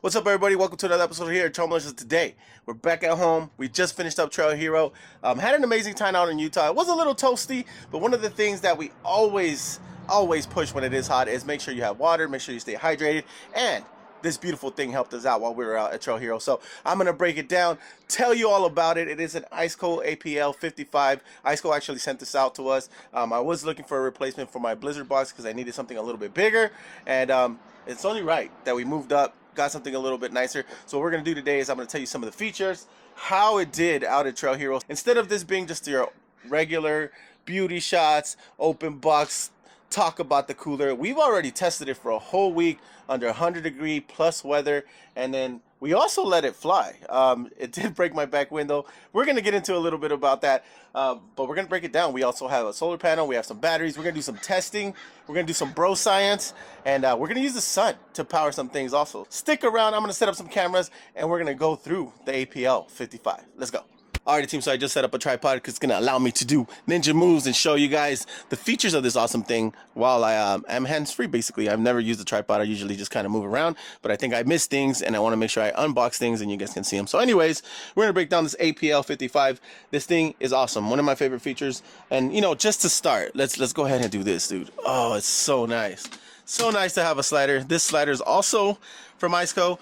What's up, everybody? Welcome to another episode here at Tumble. Today, we're back at home. We just finished up Trail Hero. Had an amazing time out in Utah. It was a little toasty, but one of the things that we always push when it is hot is make sure you have water, make sure you stay hydrated, and this beautiful thing helped us out while we were out at Trail Hero. So I'm going to break it down, tell you all about it. It is an ICECO APL55. IceCo actually sent this out to us. I was looking for a replacement for my Blizzard box because I needed something a little bit bigger, and it's only right that we moved up, got something a little bit nicer. So what we're going to do today is I'm going to tell you some of the features, how it did out at Trail Hero. Instead of this being just your regular beauty shots, open box, talk about the cooler, we've already tested it for a whole week under 100-degree plus weather, and then we also let it fly. It did break my back window. We're going to get into a little bit about that, but we're going to break it down. We also have a solar panel. We have some batteries. We're going to do some testing. We're going to do some bro science, and we're going to use the sun to power some things also. Stick around. I'm going to set up some cameras, and we're going to go through the APL 55. Let's go. Alright, team, so I just set up a tripod because it's going to allow me to do ninja moves and show you guys the features of this awesome thing while I am hands-free, basically. I've never used a tripod. I usually just kind of move around, but I think I missed things, and I want to make sure I unbox things and you guys can see them. So anyways, we're going to break down this APL 55. This thing is awesome. One of my favorite features. And, you know, just to start, let's go ahead and do this, dude. Oh, it's so nice. So nice to have a slider. This slider is also from IceCo.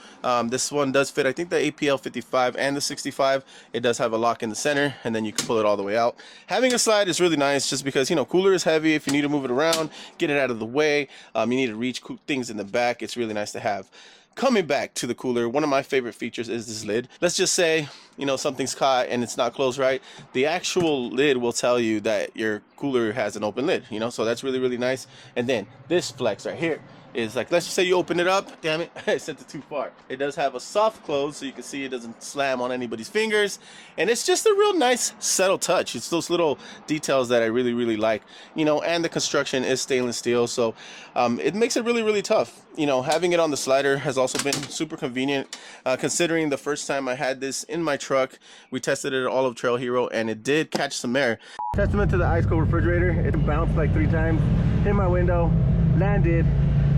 This one does fit, I think, the APL 55 and the 65. It does have a lock in the center, and then you can pull it all the way out. Having a slide is really nice just because, you know, cooler is heavy. If you need to move it around, get it out of the way, you need to reach things in the back, it's really nice to have. Coming back to the cooler, one of my favorite features is this lid. Let's just say, you know, something's caught and it's not closed right. The actual lid will tell you that your cooler has an open lid, you know, so that's really, really nice. And then this flex right here is like, let's just say you open it up. Damn it, I sent it too far. It does have a soft close, so you can see it doesn't slam on anybody's fingers. And it's just a real nice, subtle touch. It's those little details that I really, really like, you know, and the construction is stainless steel, so it makes it really, really tough. You know, having it on the slider has also been super convenient, considering the first time I had this in my truck, we tested it at all of Trail Hero, and it did catch some air. Testament to the IceCo refrigerator. It bounced like 3 times, hit my window, landed,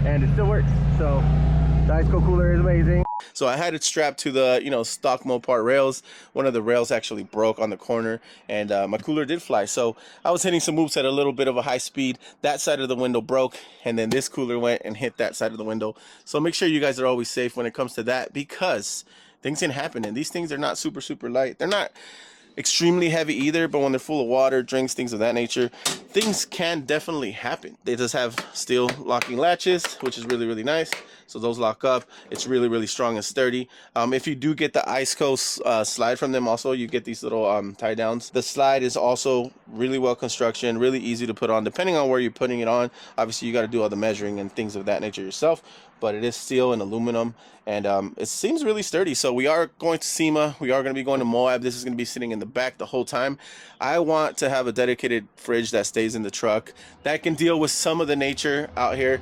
and it still works. So the IceCo cooler is amazing. So I had it strapped to the, you know, stock Mopar rails. One of the rails actually broke on the corner, and my cooler did fly. So I was hitting some moves at a little bit of a high speed. That side of the window broke, and then this cooler went and hit that side of the window. So make sure you guys are always safe when it comes to that, because things can happen, and these things are not super, super light. They're not extremely heavy either, but when they're full of water, drinks, things of that nature, things can definitely happen. They just have steel locking latches, which is really, really nice. So those lock up. It's really, really strong and sturdy. If you do get the IceCo slide from them, also you get these little tie downs. The slide is also really well construction, really easy to put on, depending on where you're putting it on. Obviously you got to do all the measuring and things of that nature yourself, but it is steel and aluminum, and it seems really sturdy. So we are going to SEMA, we are going to be going to Moab. This is going to be sitting in the back the whole time. I want to have a dedicated fridge that stays in the truck that can deal with some of the nature out here,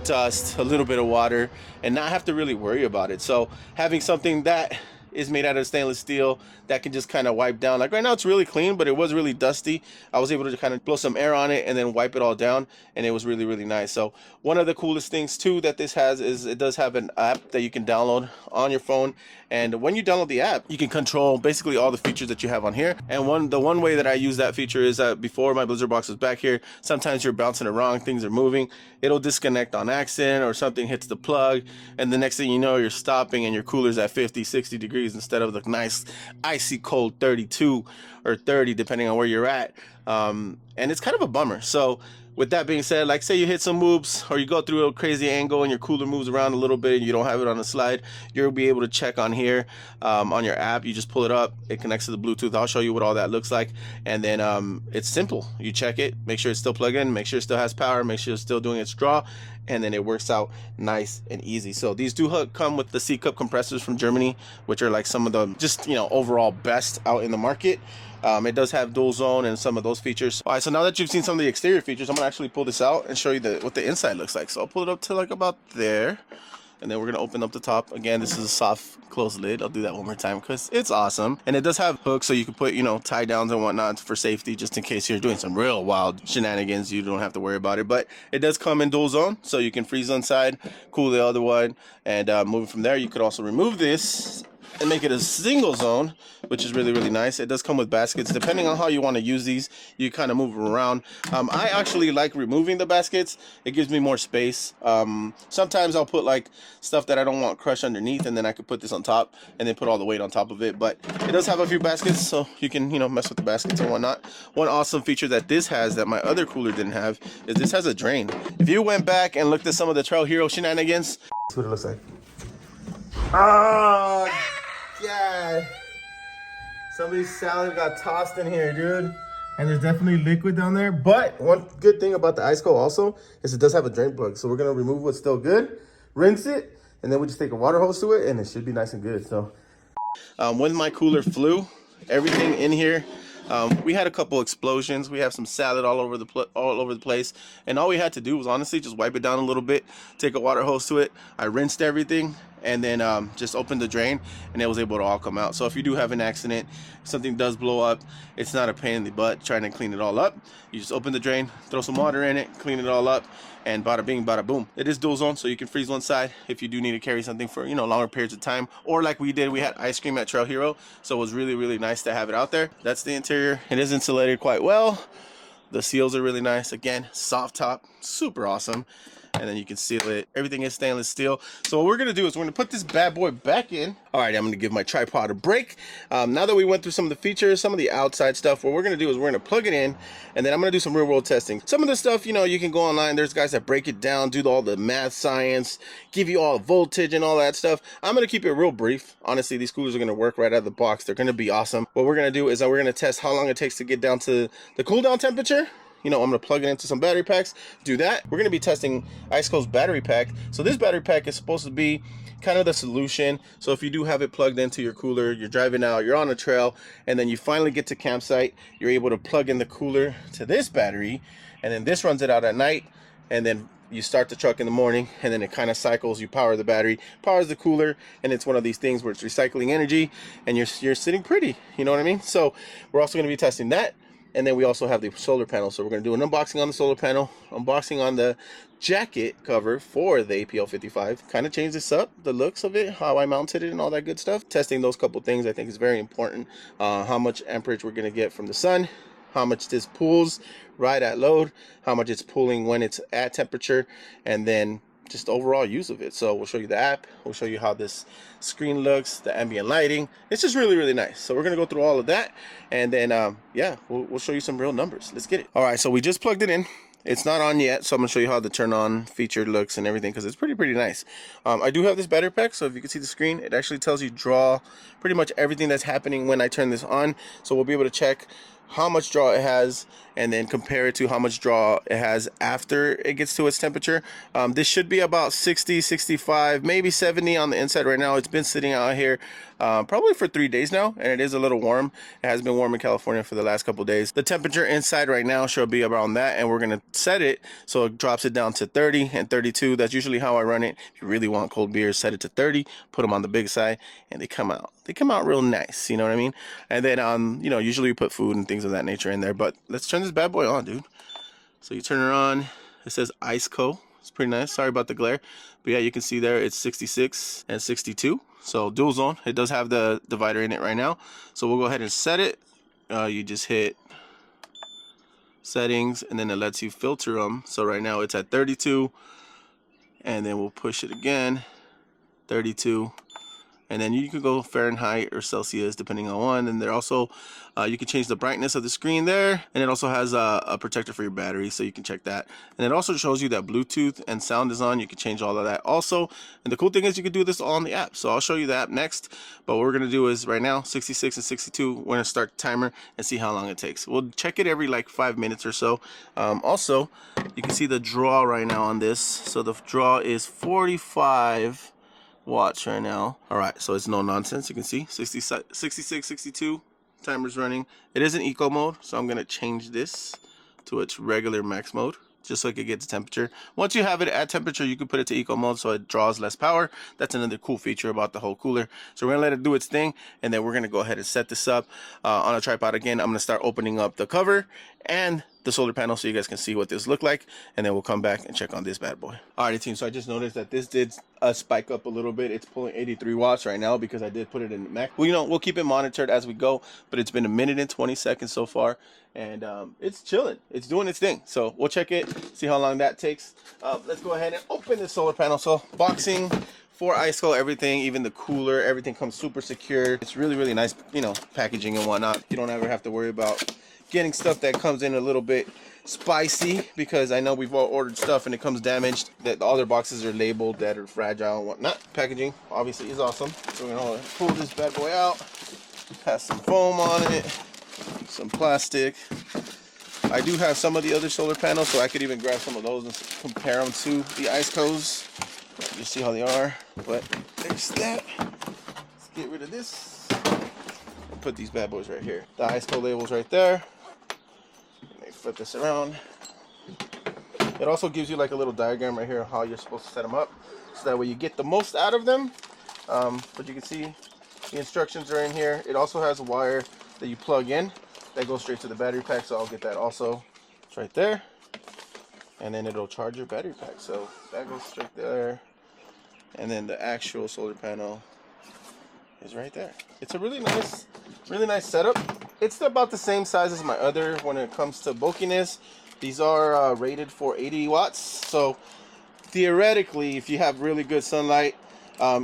dust, a little bit of water, and not have to really worry about it. So having something that is made out of stainless steel that can just kind of wipe down, like right now it's really clean, but it was really dusty. I was able to kind of blow some air on it and then wipe it all down, and it was really, really nice. So one of the coolest things too that this has is it does have an app that you can download on your phone, and when you download the app, you can control basically all the features that you have on here. And the one way that I use that feature is that before my Blizzard box was back here, sometimes you're bouncing around, things are moving, it'll disconnect on accident, or something hits the plug, and the next thing you know, you're stopping and your cooler's at 50, 60 degrees instead of the nice icy cold 32 or 30, depending on where you're at. And it's kind of a bummer. So with that being said, like say you hit some moves or you go through a crazy angle and your cooler moves around a little bit and you don't have it on the slide, you'll be able to check on here on your app. You just pull it up, it connects to the Bluetooth. I'll show you what all that looks like, and then it's simple. You check it, make sure it's still plugged in, make sure it still has power, make sure it's still doing its draw, and then it works out nice and easy. So these do come with the C-cup compressors from Germany, which are like some of the just, you know, overall best out in the market. It does have dual zone and some of those features. All right, so now that you've seen some of the exterior features, I'm gonna actually pull this out and show you what the inside looks like. So I'll pull it up to like about there, And then we're gonna open up the top. Again, this is a soft closed lid. I'll do that one more time because it's awesome. And it does have hooks so you can put, you know, tie downs and whatnot for safety, just in case you're doing some real wild shenanigans. You don't have to worry about it. But it does come in dual zone, so you can freeze one side, cool the other one, and moving from there, you could also remove this and make it a single zone, which is really, really nice. It does come with baskets. Depending on how you want to use these, you kind of move them around. I actually like removing the baskets. It gives me more space. Sometimes I'll put like stuff that I don't want crushed underneath, and then I could put this on top and then put all the weight on top of it. But it does have a few baskets, so you can, you know, mess with the baskets and whatnot. One awesome feature that this has that my other cooler didn't have is this has a drain. If you went back and looked at some of the Trail Hero shenanigans, that's what it looks like. Oh, God. Somebody's salad got tossed in here, dude. And there's definitely liquid down there. But one good thing about the IceCo also is it does have a drain plug. So we're gonna remove what's still good, rinse it, and then we just take a water hose to it, and it should be nice and good. So when my cooler flew, everything in here, we had a couple explosions. We have some salad all over the place, and all we had to do was honestly just wipe it down a little bit, take a water hose to it. I rinsed everything, and then just opened the drain, and it was able to all come out. So if you do have an accident, something does blow up, it's not a pain in the butt trying to clean it all up. You just open the drain, throw some water in it, clean it all up, and bada bing, bada boom. It is dual zone, so you can freeze one side if you do need to carry something for, you know, longer periods of time, or like we did, we had ice cream at Trail Hero, so it was really, really nice to have it out there. That's the interior. It is insulated quite well. The seals are really nice. Again, soft top, super awesome. And then you can seal it. Everything is stainless steel. So what we're gonna do is we're gonna put this bad boy back in. All right, I'm gonna give my tripod a break. Now that we went through some of the features, some of the outside stuff, what we're gonna do is we're gonna plug it in, and then I'm gonna do some real world testing. Some of the stuff, you know, you can go online. There's guys that break it down, do all the math, science, give you all the voltage and all that stuff. I'm gonna keep it real brief. Honestly, these coolers are gonna work right out of the box. They're gonna be awesome. What we're gonna do is that we're gonna test how long it takes to get down to the cool down temperature. You know, I'm gonna plug it into some battery packs, do that. We're gonna be testing IceCo's battery pack. So this battery pack is supposed to be kind of the solution. So if you do have it plugged into your cooler, you're driving out, you're on a trail, and then you finally get to campsite, you're able to plug in the cooler to this battery, and then this runs it out at night, and then you start the truck in the morning, and then it kind of cycles. You power the battery, powers the cooler, and it's one of these things where it's recycling energy, and you're sitting pretty, you know what I mean? So we're also gonna be testing that. And then we also have the solar panel. So we're going to do an unboxing on the solar panel, unboxing on the jacket cover for the APL55. Kind of change this up, the looks of it, how I mounted it and all that good stuff. Testing those couple things I think is very important. How much amperage we're going to get from the sun, how much this pulls right at load, how much it's pulling when it's at temperature, and then just overall use of it. So we'll show you the app, we'll show you how this screen looks, the ambient lighting. It's just really, really nice. So we're gonna go through all of that, and then yeah, we'll show you some real numbers. Let's get it. All right, so we just plugged it in. It's not on yet, so I'm gonna show you how the turn on feature looks and everything, because it's pretty nice. I do have this battery pack, so if you can see the screen, it actually tells you draw pretty much everything that's happening when I turn this on. So we'll be able to check how much draw it has, and then compare it to how much draw it has after it gets to its temperature. This should be about 60, 65, maybe 70 on the inside right now. It's been sitting out here probably for 3 days now, and it is a little warm. It has been warm in California for the last couple days. The temperature inside right now should be around that, and we're gonna set it so it drops it down to 30 and 32. That's usually how I run it. If you really want cold beers, set it to 30, put them on the big side, and they come out real nice, you know what I mean? And then you know, usually we put food and things of that nature in there. But let's turn this bad boy on, dude. So you turn it on, it says IceCo. It's pretty nice. Sorry about the glare, but yeah, you can see there it's 66 and 62. So dual zone. It does have the divider in it right now. So we'll go ahead and set it. You just hit settings, and then it lets you filter them. So right now it's at 32, and then we'll push it again, 32. And then you can go Fahrenheit or Celsius depending on one. And there also you can change the brightness of the screen there, and it also has a protector for your battery, so you can check that. And it also shows you that Bluetooth and sound is on. You can change all of that also. And the cool thing is you can do this all on the app. So I'll show you the app next, but what we're gonna do is right now 66 and 62, we're gonna start the timer and see how long it takes. We'll check it every like 5 minutes or so. Also, you can see the draw right now on this. So the draw is 45 watts right now. All right, so it's no nonsense. You can see 66, 62, timer's running. It is in eco mode, so I'm gonna change this to its regular max mode. just so it could get the temperature. Once you have it at temperature, you can put it to eco mode so it draws less power. That's another cool feature about the whole cooler. So we're gonna let it do its thing, and then we're gonna go ahead and set this up on a tripod again. I'm gonna start opening up the cover and the solar panel so you guys can see what this look like, and then we'll come back and check on this bad boy. Alrighty team, so I just noticed that this did spike up a little bit. It's pulling 83 watts right now because I did put it in max. Well, you know, we'll keep it monitored as we go, but it's been 1 minute and 20 seconds so far, and it's chilling. It's doing its thing. So we'll check it, see how long that takes. Let's go ahead and open the solar panel. So boxing for IceCo, everything, even the cooler, everything comes super secure. It's really, really nice, you know, packaging and whatnot. You don't ever have to worry about getting stuff that comes in a little bit spicy, because I know we've all ordered stuff and it comes damaged, that the other boxes are labeled that are fragile and whatnot. Packaging obviously is awesome. So we're gonna pull this bad boy out, has some foam on it, some plastic. I do have some of the other solar panels, so I could even grab some of those and compare them to the IceCos, just see how they are. But there's that. Let's get rid of this and put these bad boys right here. The IceCo label's right there. Flip this around. It also gives you like a little diagram right here of how you're supposed to set them up, so that way you get the most out of them. But you can see the instructions are in here. It also has a wire that you plug in that goes straight to the battery pack, so I'll get that also. It's right there, and then it'll charge your battery pack. So that goes straight there, and then the actual solar panel is right there. It's a really nice setup. It's about the same size as my other when it comes to bulkiness. These are rated for 80 watts. So theoretically, if you have really good sunlight,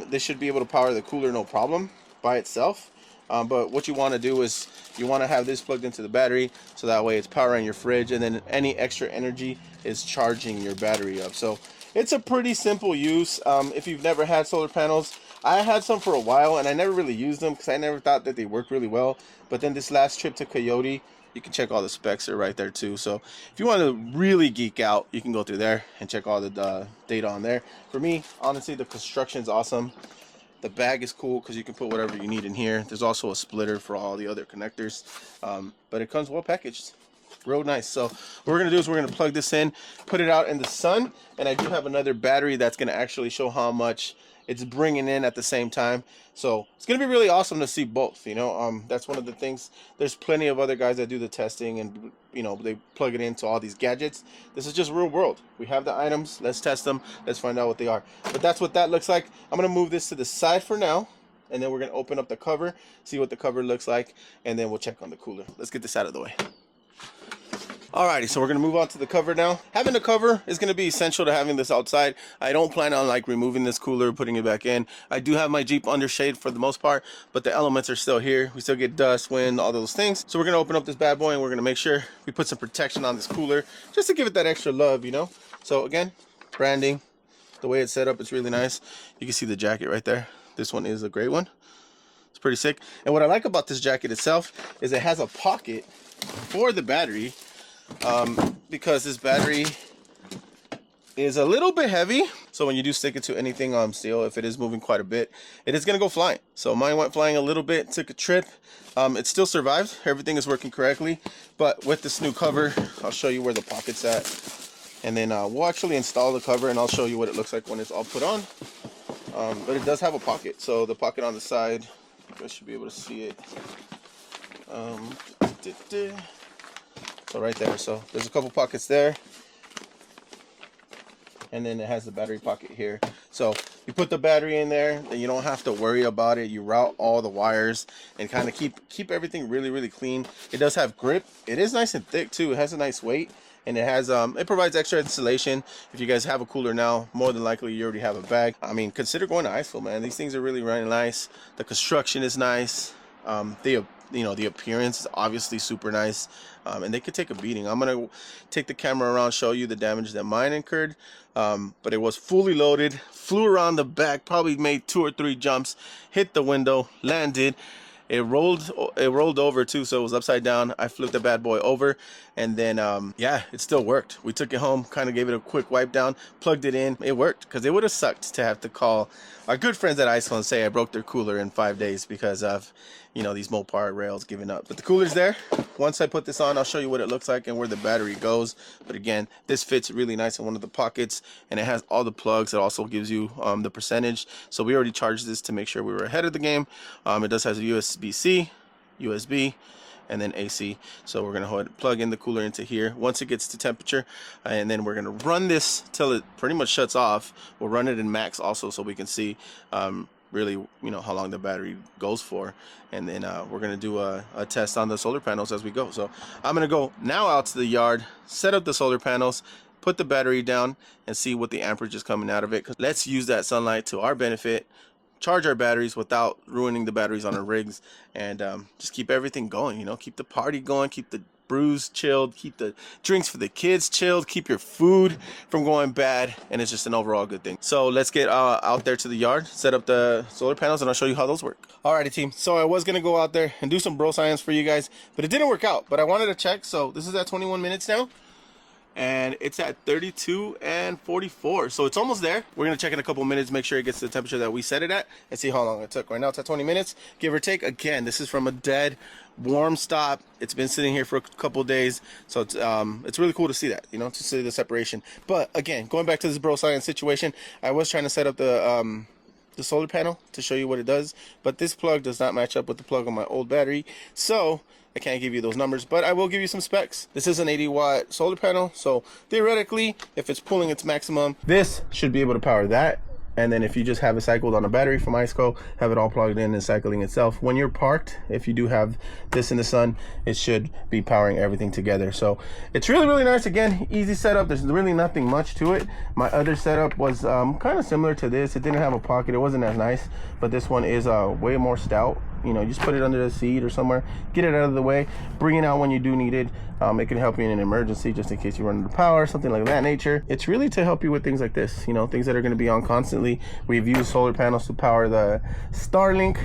this should be able to power the cooler no problem by itself. But what you want to do is you want to have this plugged into the battery, so that way it's powering your fridge, and then any extra energy is charging your battery up. So it's a pretty simple use. If you've never had solar panels, I had some for a while and I never really used them because I never thought that they worked really well. But then this last trip to Coyote, you can check all the specs are right there too. So if you want to really geek out, you can go through there and check all the data on there. For me, honestly, the construction is awesome. The bag is cool because you can put whatever you need in here. There's also a splitter for all the other connectors, but it comes well packaged. Real nice. So what we're gonna do is we're gonna plug this in, put it out in the sun, and I do have another battery that's gonna actually show how much it's bringing in at the same time. So it's gonna be really awesome to see both, you know. That's one of the things. There's plenty of other guys that do the testing, and you know, they plug it into all these gadgets. This is just real world. We have the items, let's test them, let's find out what they are. But that's what that looks like. I'm gonna move this to the side for now, and then we're gonna open up the cover, see what the cover looks like, and then we'll check on the cooler. Let's get this out of the way. Alrighty, so we're gonna move on to the cover now. Having the cover is gonna be essential to having this outside. I don't plan on like removing this cooler, putting it back in. I do have my Jeep under shade for the most part, but the elements are still here. We still get dust, wind, all those things. So we're gonna open up this bad boy and we're gonna make sure we put some protection on this cooler just to give it that extra love, you know? So again, branding, the way it's set up, it's really nice. You can see the jacket right there. This one is a gray one. It's pretty sick. And what I like about this jacket itself is it has a pocket for the battery, because this battery is a little bit heavy, so when you do stick it to anything on steel, if it is moving quite a bit, it is going to go flying. So mine went flying a little bit, took a trip. It still survived. Everything is working correctly, but with this new cover, I'll show you where the pocket's at, and then we'll actually install the cover and I'll show you what it looks like when it's all put on. But it does have a pocket, so the pocket on the side, you guys should be able to see it. So right there, so there's a couple pockets there, and then it has the battery pocket here. So you put the battery in there, then you don't have to worry about it. You route all the wires and kind of keep everything really clean. It does have grip. It is nice and thick too. It has a nice weight, and it has it provides extra insulation. If you guys have a cooler now, more than likely you already have a bag. I mean, consider going to IceCo, man. These things are really nice. The construction is nice. The appearance is obviously super nice, and they could take a beating. I'm gonna take the camera around, show you the damage that mine incurred, but it was fully loaded, flew around the back, probably made 2 or 3 jumps, hit the window, landed. It rolled over too, so it was upside down. I flipped the bad boy over, and then yeah, it still worked. We took it home, kind of gave it a quick wipe down, plugged it in. It worked, because it would have sucked to have to call our good friends at IceCo and say I broke their cooler in 5 days because of, you know, these Mopar rails giving up. But the cooler's there. Once I put this on, I'll show you what it looks like and where the battery goes. But again, this fits really nice in one of the pockets, and it has all the plugs. It also gives you the percentage. So we already charged this to make sure we were ahead of the game. It does have a USB-C, USB, and then AC. So we're gonna plug in the cooler into here once it gets to temperature, and then we're gonna run this till it pretty much shuts off. We'll run it in max also, so we can see really, you know, how long the battery goes for. And then we're gonna do a test on the solar panels as we go. So I'm gonna go now out to the yard, set up the solar panels, put the battery down, and see what the amperage is coming out of it. Let's use that sunlight to our benefit, charge our batteries without ruining the batteries on our rigs, and just keep everything going, you know, keep the party going, keep the brews chilled, keep the drinks for the kids chilled, keep your food from going bad, and it's just an overall good thing. So let's get out there to the yard, set up the solar panels, and I'll show you how those work. Alrighty team, so I was gonna go out there and do some bro science for you guys, but it didn't work out. But I wanted to check. So this is at 21 minutes now, and it's at 32 and 44, so it's almost there. We're gonna check in a couple minutes, make sure it gets to the temperature that we set it at, and see how long it took. Right now it's at 20 minutes, give or take. Again, this is from a dead warm stop. It's been sitting here for a couple days, so it's really cool to see that, you know, to see the separation. But again, going back to this bro science situation, I was trying to set up the solar panel to show you what it does, but this plug does not match up with the plug on my old battery, so I can't give you those numbers, but I will give you some specs. This is an 80-watt solar panel, so theoretically, if it's pulling its maximum, this should be able to power that. And then if you just have it cycled on a battery from IceCo, have it all plugged in and cycling itself. When you're parked, if you do have this in the sun, it should be powering everything together. So it's really, really nice. Again, easy setup. There's really nothing much to it. My other setup was kind of similar to this. It didn't have a pocket. It wasn't as nice, but this one is way more stout. You know, just put it under the seat or somewhere, get it out of the way, bring it out when you do need it. It can help you in an emergency, just in case you run out of power, something like that nature. It's really to help you with things like this, you know, things that are going to be on constantly. We've used solar panels to power the Starlink,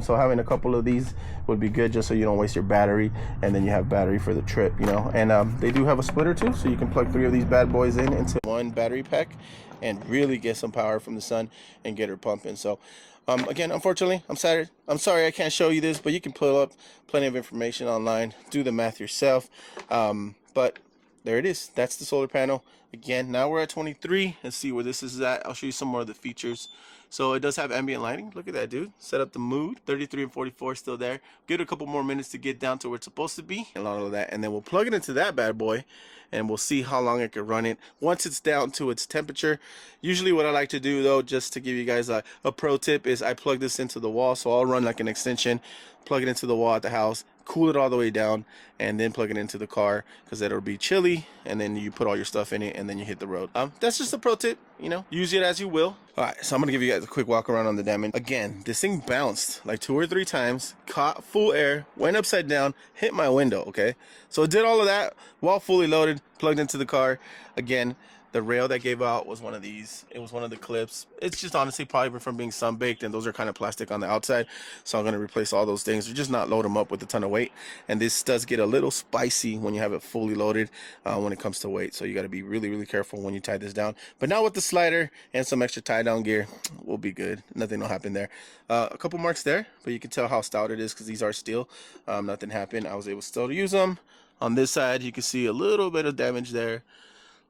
so having a couple of these would be good, just so you don't waste your battery, and then you have battery for the trip, you know. And they do have a splitter too, so you can plug 3 of these bad boys in into one battery pack and really get some power from the sun and get her pumping. So again, unfortunately, I'm sorry I can't show you this, but you can pull up plenty of information online, do the math yourself. But there it is. That's the solar panel. Again, now we're at 23. Let's see where this is at. I'll show you some more of the features. So it does have ambient lighting. Look at that, dude. Set up the mood. 33 and 44 still there. Give it a couple more minutes to get down to where it's supposed to be. A lot of that. And then we'll plug it into that bad boy, and we'll see how long it can run it once it's down to its temperature. Usually what I like to do, though, just to give you guys a pro tip, is I plug this into the wall. So I'll run like an extension, plug it into the wall at the house, cool it all the way down, and then plug it into the car, because it'll be chilly, and then you put all your stuff in it, and then you hit the road. That's just a pro tip, you know, use it as you will. All right, so I'm gonna give you guys a quick walk around on the damage. Again, this thing bounced like 2 or 3 times, caught full air, went upside down, hit my window. Okay, so it did all of that while fully loaded, plugged into the car. Again, the rail that gave out was one of these. It was one of the clips. It's just honestly probably from being sun-baked, and those are kind of plastic on the outside. So I'm going to replace all those things, or just not load them up with a ton of weight. And this does get a little spicy when you have it fully loaded when it comes to weight. So you got to be really, really careful when you tie this down. But now with the slider and some extra tie-down gear, we'll be good. Nothing will happen there. A couple marks there, but you can tell how stout it is because these are steel. Nothing happened. I was able still to use them. On this side, you can see a little bit of damage there.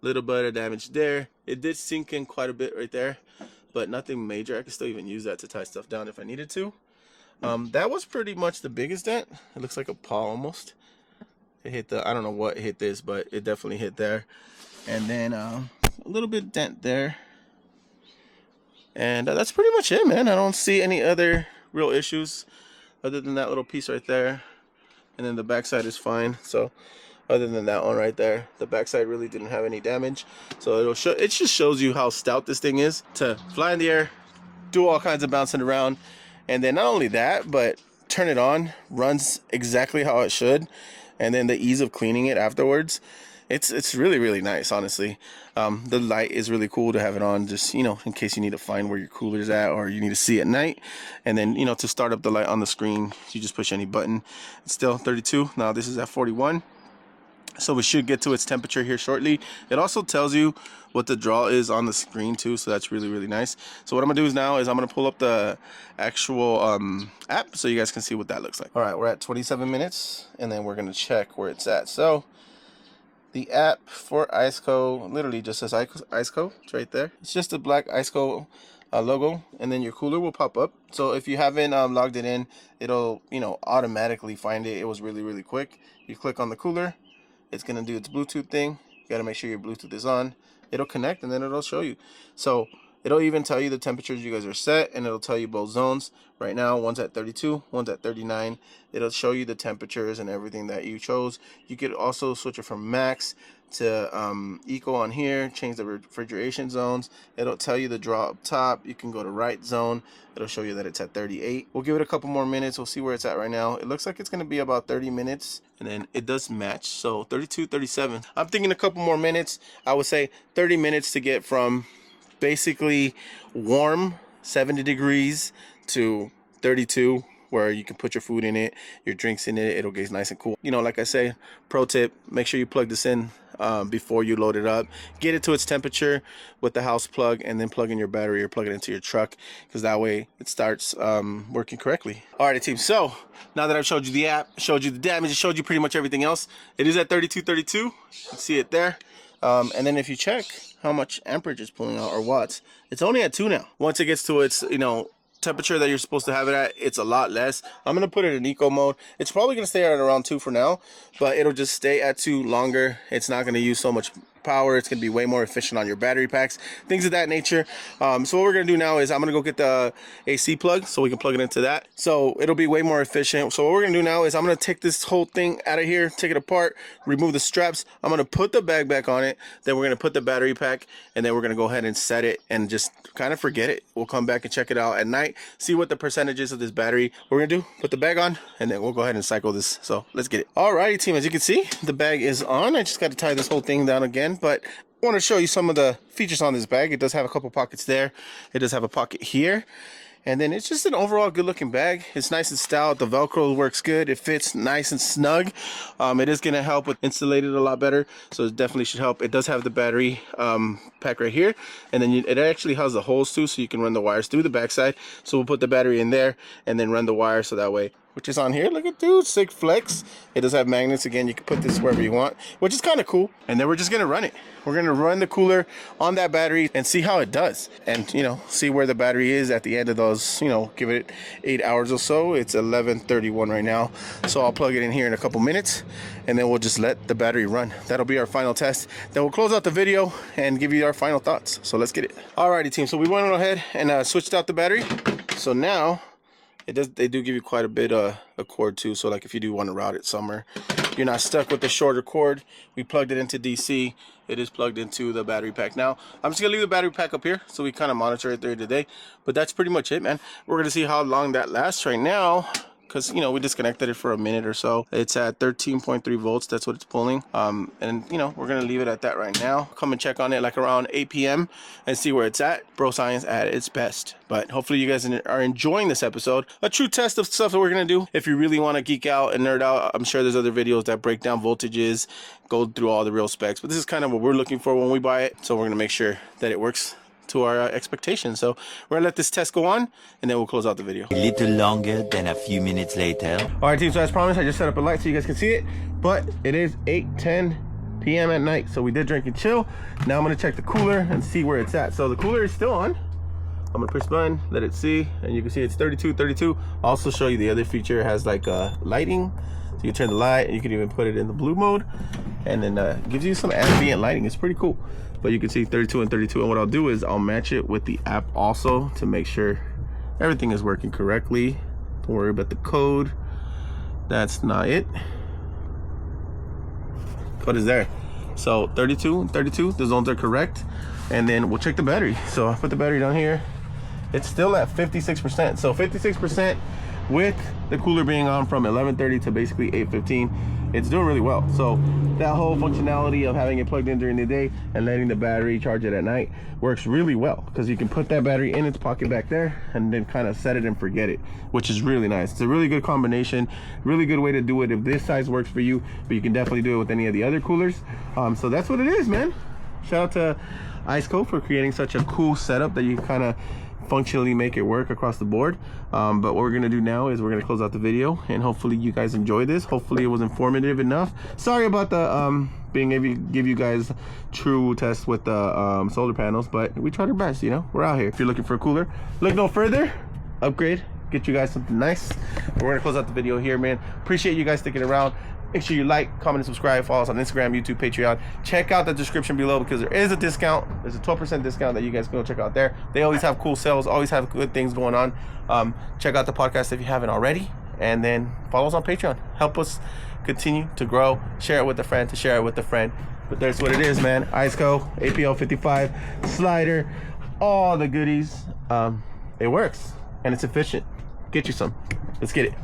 Little bit of damage there. It did sink in quite a bit right there, but nothing major. I can still even use that to tie stuff down if I needed to. That was pretty much the biggest dent. It looks like a paw almost. It hit the, I don't know what hit this, but it definitely hit there. And then a little bit dent there. And that's pretty much it, man. I don't see any other real issues other than that little piece right there. And then the backside is fine. So other than that one right there, the backside really didn't have any damage. So it'll show, it just shows you how stout this thing is to fly in the air, do all kinds of bouncing around, and then not only that, but turn it on, runs exactly how it should, and then the ease of cleaning it afterwards. It's really, really nice, honestly. The light is really cool to have it on, just, you know, in case you need to find where your cooler's at, or you need to see at night. And then, you know, to start up the light on the screen, you just push any button. It's still 32. Now this is at 41. So we should get to its temperature here shortly. It also tells you what the draw is on the screen too, so that's really, really nice. So what I'm gonna do is now is I'm gonna pull up the actual app so you guys can see what that looks like. All right, we're at 27 minutes, and then we're gonna check where it's at. So the app for IceCo literally just says IceCo. It's right there. It's just a black IceCo logo, and then your cooler will pop up. So if you haven't logged it in, it'll automatically find it. It was really, really quick. You click on the cooler, it's gonna do its Bluetooth thing. You gotta make sure your Bluetooth is on. It'll connect, and then it'll show you. So it'll even tell you the temperatures you guys are set, and it'll tell you both zones. Right now, one's at 32, one's at 39. It'll show you the temperatures and everything that you chose. You could also switch it from max to eco on here, change the refrigeration zones. It'll tell you the draw up top. You can go to right zone. It'll show you that it's at 38. We'll give it a couple more minutes. We'll see where it's at right now. It looks like it's going to be about 30 minutes, and then it does match. So 32, 37. I'm thinking a couple more minutes. I would say 30 minutes to get from basically warm 70 degrees to 32, where you can put your food in it, your drinks in it. It'll get nice and cool. Like I say, pro tip, make sure you plug this in before you load it up. Get it to its temperature with the house plug, and then plug in your battery or plug it into your truck, because that way it starts working correctly. All right, team. So now that I've showed you the app, showed you the damage, showed you pretty much everything else, it is at 32, 32. You can see it there. And then if you check how much amperage it's pulling out, or watts, it's only at 2 now. Once it gets to its temperature that you're supposed to have it at, it's a lot less. I'm gonna put it in eco mode. It's probably gonna stay at around 2 for now, but it'll just stay at 2 longer. It's not gonna use so much power. It's gonna be way more efficient on your battery packs, things of that nature. So what we're gonna do now is I'm gonna go get the AC plug so we can plug it into that, so it'll be way more efficient. So what we're gonna do now is I'm gonna take this whole thing out of here, take it apart, remove the straps. I'm gonna put the bag back on it, then we're gonna put the battery pack, and then we're gonna go ahead and set it and just kind of forget it. We'll come back and check it out at night, see what the percentage is of this battery. What we're gonna do, put the bag on, and then we'll go ahead and cycle this. So let's get it. Alrighty, team, as you can see, the bag is on. I just got to tie this whole thing down again, but I want to show you some of the features on this bag. It does have a couple pockets there. It does have a pocket here, and then it's just an overall good looking bag. It's nice and stout. The Velcro works good. It fits nice and snug. It is going to help with insulated a lot better, so it definitely should help. It does have the battery pack right here, and then it actually has the holes too, so you can run the wires through the backside. So we'll put the battery in there and then run the wire, so that way, which is on here. Look at dude, sick flex. It does have magnets. Again, you can put this wherever you want, which is kind of cool. And then we're just gonna run it. We're gonna run the cooler on that battery and see how it does, and see where the battery is at the end of those, give it 8 hours or so. It's 11:31 right now, so I'll plug it in here in a couple minutes, and then we'll just let the battery run. That'll be our final test. Then we'll close out the video and give you our final thoughts. So let's get it. Alrighty, team, so we went ahead and switched out the battery. So now they do give you quite a bit of a cord too, so like if you do want to route it somewhere, you're not stuck with the shorter cord. We plugged it into DC. It is plugged into the battery pack. Now I'm just gonna leave the battery pack up here so we kind of monitor it there today, but that's pretty much it, man. We're gonna see how long that lasts right now, because we disconnected it for a minute or so. It's at 13.3 volts. That's what it's pulling, and we're gonna leave it at that right now. Come and check on it like around 8 p.m. and see where it's at. Bro science at its best. But hopefully you guys are enjoying this episode, a true test of stuff that we're gonna do. If you really want to geek out and nerd out, I'm sure there's other videos that break down voltages, go through all the real specs, but this is kind of what we're looking for when we buy it, so we're gonna make sure that it works to our expectations. So we're gonna let this test go on, and then we'll close out the video. A little longer than a few minutes later. All right, team, so as promised, I just set up a light so you guys can see it, but it is 8:10 p.m. at night, so we did drink and chill. Now I'm gonna check the cooler and see where it's at. So the cooler is still on. I'm gonna push button, let it see, and you can see it's 32, 32. I'll also show you the other feature. It has like lighting, so you turn the light, and you can even put it in the blue mode, and then gives you some ambient lighting. It's pretty cool. But you can see 32 and 32, and what I'll do is I'll match it with the app also to make sure everything is working correctly. Don't worry about the code. That's not it. Code is there. So 32 and 32, the zones are correct. And then we'll check the battery. So I put the battery down here. It's still at 56%. So 56% with the cooler being on from 11:30 to basically 8:15, it's doing really well. So that whole functionality of having it plugged in during the day and letting the battery charge it at night works really well, because you can put that battery in its pocket back there and then kind of set it and forget it, which is really nice. It's a really good combination, really good way to do it if this size works for you, but you can definitely do it with any of the other coolers. So that's what it is, man. Shout out to IceCo for creating such a cool setup that you kind of functionally make it work across the board. But what we're gonna do now is we're gonna close out the video, and hopefully you guys enjoy this. Hopefully it was informative enough. Sorry about the being able to give you guys true tests with the solar panels, but we tried our best. You know, we're out here. If you're looking for a cooler, look no further, upgrade, get you guys something nice. We're gonna close out the video here, man. Appreciate you guys sticking around. Make sure you like, comment, and subscribe. Follow us on Instagram, YouTube, Patreon. Check out the description below, because there is a discount. There's a 12% discount that you guys can go check out there. They always have cool sales, always have good things going on. Check out the podcast if you haven't already, and then follow us on Patreon. Help us continue to grow. Share it with a friend to share it with a friend. But that's what it is, man. IceCo APL55 slider, all the goodies. It works and it's efficient. Get you some. Let's get it.